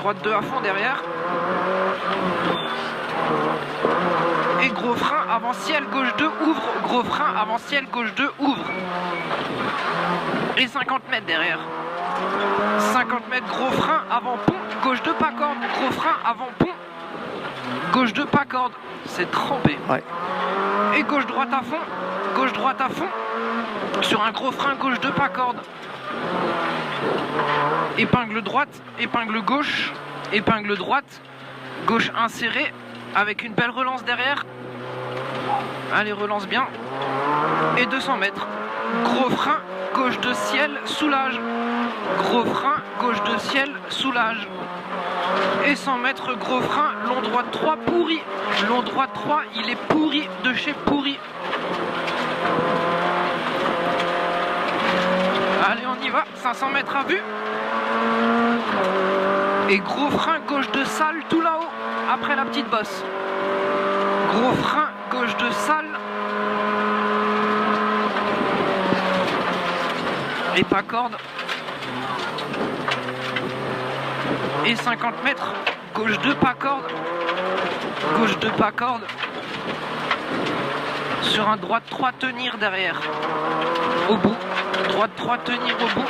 droite 2 à fond derrière. Et gros frein avant ciel, gauche 2, ouvre. Gros frein avant ciel, gauche 2, ouvre. Et 50 mètres derrière. 50 mètres, gros frein avant pont, gauche 2 pas corde. Gros frein avant pont, gauche 2 pas corde. C'est trempé. Ouais. Et gauche droite à fond, gauche droite à fond. Sur un gros frein, gauche 2 pas corde. Épingle droite, épingle gauche, épingle droite, gauche insérée avec une belle relance derrière. Allez, relance bien. Et 200 mètres. Gros frein, gauche de ciel, soulage. Gros frein, gauche de ciel, soulage. Et 100 mètres, gros frein, long droite 3, pourri. Long droite 3, il est pourri de chez pourri. Allez, on y va, 500 mètres à vue. Et gros frein, gauche de salle, tout là-haut, après la petite bosse. Gros frein, gauche de salle. Et pas corde. Et 50 mètres, gauche 2 pas corde. Gauche 2 pas corde. Sur un droite 3 tenir derrière. Au bout. Droite 3 tenir au bout.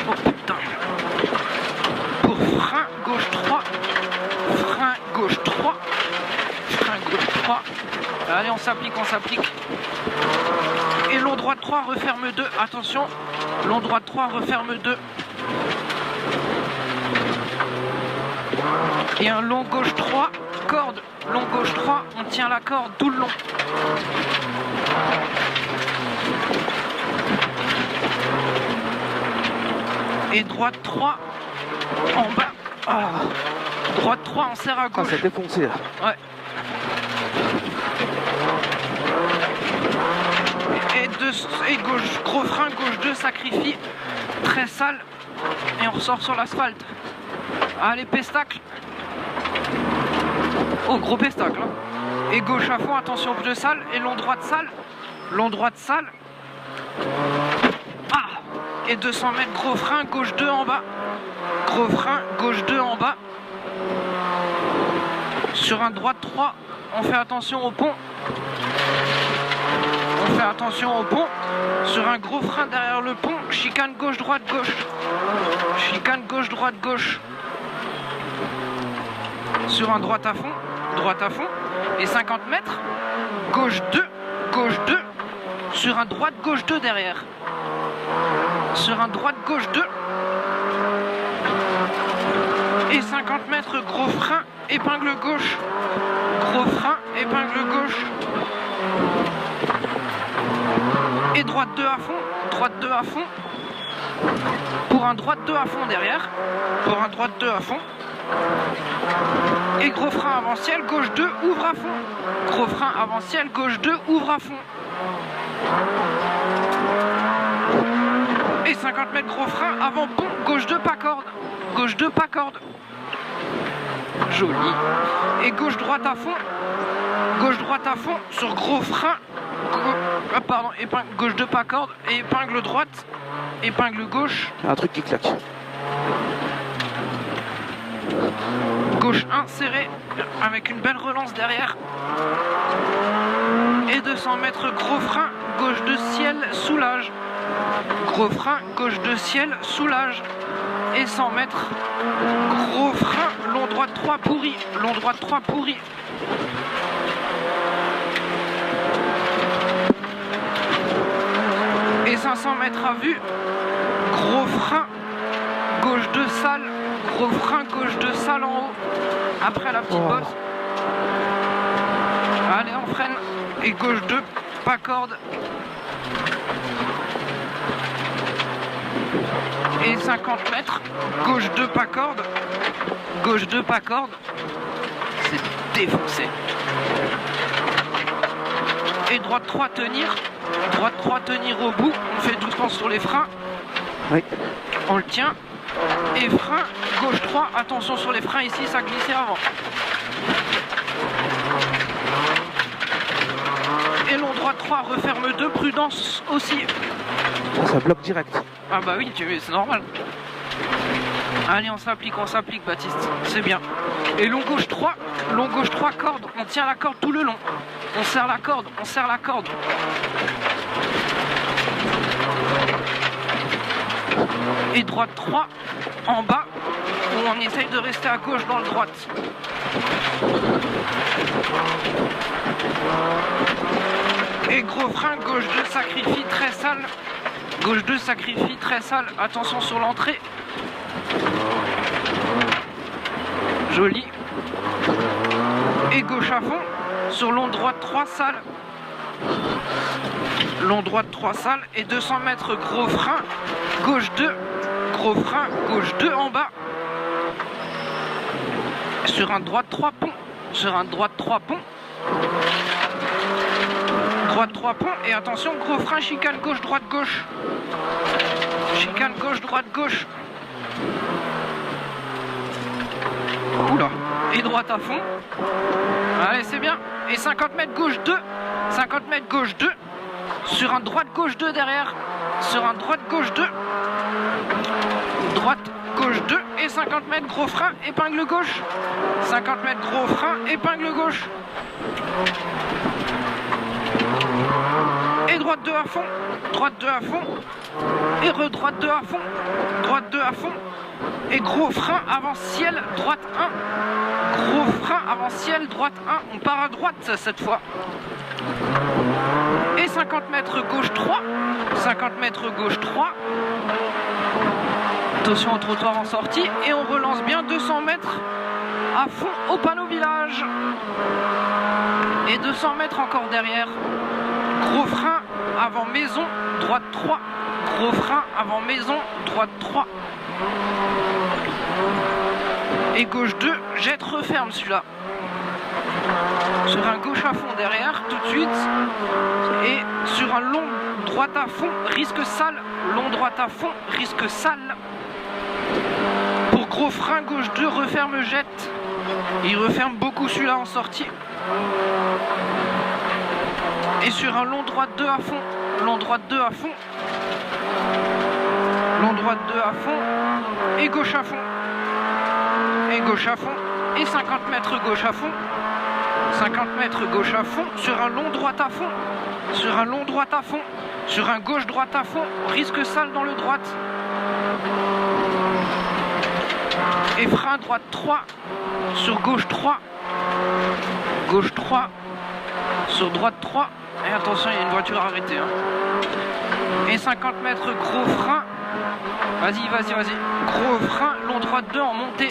Oh putain. Pour frein gauche 3. Frein gauche 3. Frein gauche 3. Allez, on s'applique, on s'applique. Et long droite 3, referme 2. Attention. Long droite 3, referme 2. Et un long gauche 3, corde. Long gauche 3, on tient la corde tout le long. Et droite 3 en bas. Ah. Droite 3, on serre à gauche. Ah, c'est défoncé là. Ouais. Et gauche, gros frein, gauche 2, sacrifie. Très sale. Et on ressort sur l'asphalte. Allez, pestacle. Oh, gros pestacle. Hein. Et gauche à fond, attention, pneu sale. Et long droite sale. Long droite sale. Ah. Et 200 mètres, gros frein, gauche 2 en bas. Gros frein, gauche 2 en bas. Sur un droite 3, on fait attention au pont. On fait attention au pont. Sur un gros frein derrière le pont, chicane gauche, droite, gauche. Chicane gauche, droite, gauche. Sur un droite à fond. Droite à fond. Et 50 mètres, gauche 2, gauche 2. Sur un droite, gauche 2 derrière. Sur un droite, gauche 2. Et 50 mètres, gros frein, épingle gauche. Gros frein, épingle gauche. Et droite 2 à fond. Droite 2 à fond. Pour un droite 2 à fond derrière. Pour un droite 2 à fond. Et gros frein avant ciel, gauche 2, ouvre à fond. Gros frein avant ciel, gauche 2, ouvre à fond. Et 50 mètres, gros frein avant pont, gauche 2, pas corde. Gauche 2, pas corde. Joli. Et gauche droite à fond. Gauche droite à fond sur gros frein. Pardon, épingle, gauche 2 pas corde. Et épingle droite. Épingle gauche. Un truc qui claque. Gauche 1 serré avec une belle relance derrière. Et 200 mètres, gros frein, gauche de ciel, soulage. Gros frein, gauche de ciel, soulage. Et 100 mètres, gros frein, long droite 3 pourri. Long droite 3 pourri. Et 500 mètres à vue, gros frein, gauche de salle. Gros frein, gauche de salle en haut. Après la petite bosse. Allez, on freine. Et gauche 2, pas corde. Et 50 mètres. Gauche 2, pas corde. Gauche 2, pas corde. C'est défoncé. Et droite 3, tenir. Droite 3, tenir au bout. On fait doucement sur les freins. Oui. On le tient. Et frein, gauche 3, attention sur les freins ici, ça glissait avant. Et long droite 3, referme 2, prudence aussi. Ça bloque direct. Ah bah oui, c'est normal. Allez, on s'applique, Baptiste. C'est bien. Et long gauche 3 corde. On tient la corde tout le long. On serre la corde, Et droite 3 en bas, où on essaye de rester à gauche dans le droite. Et gros frein, gauche 2, sacrifie très sale. Gauche 2, sacrifie très sale. Attention sur l'entrée. Joli. Et gauche à fond. Sur long droite 3 sale. Long droite 3 sale. Et 200 mètres gros frein. Gauche 2. Gros frein. Gauche 2 en bas. Sur un droite 3 ponts. Droite 3 ponts. Et attention, gros frein, chicane gauche, droite gauche. Chicane gauche, droite gauche. Oula. Et droite à fond. Allez, c'est bien. Et 50 mètres gauche 2. 50 mètres gauche 2. Sur un droite gauche 2 derrière. Sur un droite gauche 2. Droite gauche 2. Et 50 mètres gros frein, épingle gauche. 50 mètres gros frein, épingle gauche. Et droite 2 à fond. Droite 2 à fond. Et droite 2 à fond. Droite 2 à fond. Et gros frein avant ciel, droite 1. Gros frein avant ciel, droite 1. On part à droite cette fois. Et 50 mètres gauche 3. 50 mètres gauche 3. Attention au trottoir en sortie. Et on relance bien 200 mètres à fond au panneau village. Et 200 mètres encore derrière. Gros frein avant maison, droite 3. Gros frein avant maison, droite 3. Et gauche 2, jette referme celui-là. Sur un gauche à fond derrière, tout de suite. Et sur un long droite à fond, risque sale. Long droite à fond, risque sale. Pour gros frein, gauche 2, referme jette. Il referme beaucoup celui-là en sortie. Et sur un long droite 2 à fond. Long droite 2 à fond. Long droite 2 à fond. Et gauche à fond. Et gauche à fond. Et 50 mètres gauche à fond. 50 mètres gauche à fond. Sur un long droite à fond. Sur un long droite à fond. Sur un gauche droite à fond. Risque sale dans le droite. Et frein droite 3. Sur gauche 3. Gauche 3. Sur droite 3. Et attention, il y a une voiture arrêtée. Hein. Et 50 mètres gros frein. Vas-y. Gros frein, long droite 2 en montée.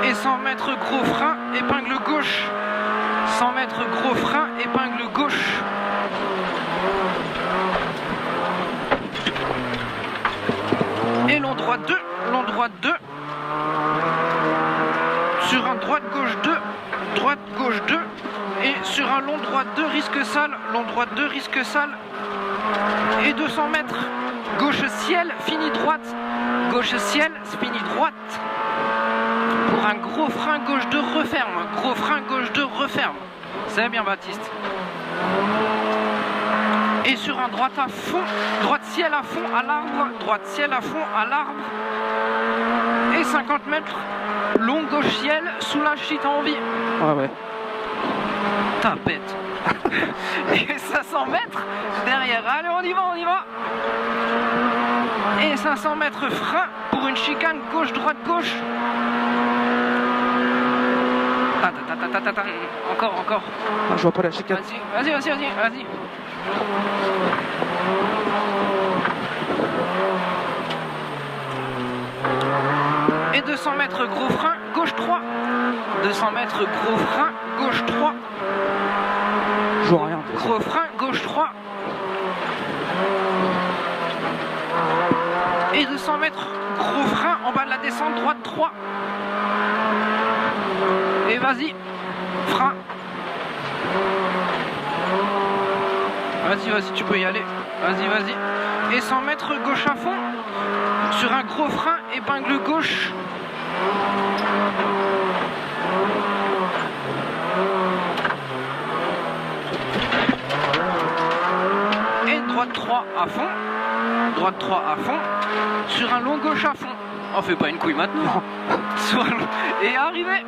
Et 100 mètres gros frein, épingle gauche. 100 mètres gros frein, épingle gauche. Et long droite 2. Long droite 2. Sur un droite gauche 2. Droite gauche 2. Et sur un long droite 2 risque sale. Long droite 2 risque sale. Et 200 mètres. Gauche ciel, fini droite. Gauche ciel, fini droite. Pour un gros frein gauche 2 referme. Gros frein gauche 2 referme. C'est bien Baptiste. Et sur un droite à fond. Droite ciel à fond à l'arbre. Droite ciel à fond à l'arbre. Et 50 mètres. Long gauche ciel, soulage si t'as envie. Ouais. Tapette. Et 500 mètres derrière. Allez, on y va. Et 500 mètres frein pour une chicane gauche-droite gauche. Encore. Ah, je vois pas la chicane. Vas-y. Et 200 mètres gros frein, gauche 3. 200 mètres gros frein, gauche 3. Je vois rien. Gros frein, gauche 3. Et 200 mètres gros frein en bas de la descente, droite 3. Et vas-y, frein. Vas-y, tu peux y aller. Vas-y. Et 100 mètres gauche à fond. Sur un gros frein, épingle gauche. Et droite 3 à fond. Droite 3 à fond. Sur un long gauche à fond. On fait pas une couille maintenant. Non. Et arrivé.